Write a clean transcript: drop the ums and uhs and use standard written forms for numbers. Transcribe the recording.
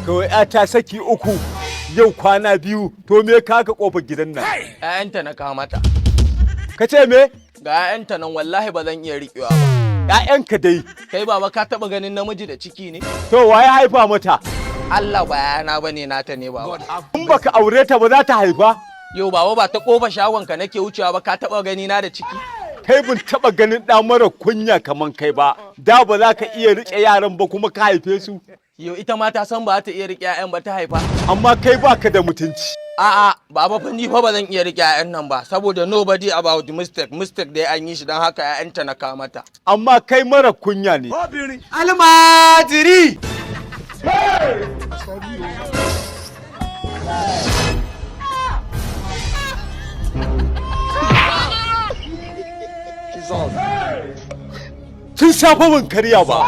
Kawai ta saki 3 yau kwana 2 to me ka kofar gidan nan? ‘Ya'yanta na kawo mata. Ka ce me? Ga ‘ya'yanta nan wallahi ba zan iya riƙewa ba. ‘Ya'yanka dai. Kai baba ka taɓa ganin namiji da ciki ne? To waye haifa mata? Allah bayana ba ne nata ne baba. In baka aure ta ba za ta haifa? Yau baba ba ta ƙofa shagonka nake wucewa ba ka taɓa gani na da ciki? Kai bin taɓa ganin ɗa mara kunya kaman kai ba. Da ba za ka iya riƙe yaran ba kuma ka haife su. Yau ita ma ta san ba ta iya riƙe ‘ya'yan ba ta haifa. Amma kai baka da mutunci. A'a, baba fa ni fa ba zan iya riƙe ‘ya'yan nan ba saboda nobody about the mistake dai an yi shi don haka ‘ya'yanta na kawo mata. Amma kai mara kunya ne. Almajiri! Tun safe ban karya ba.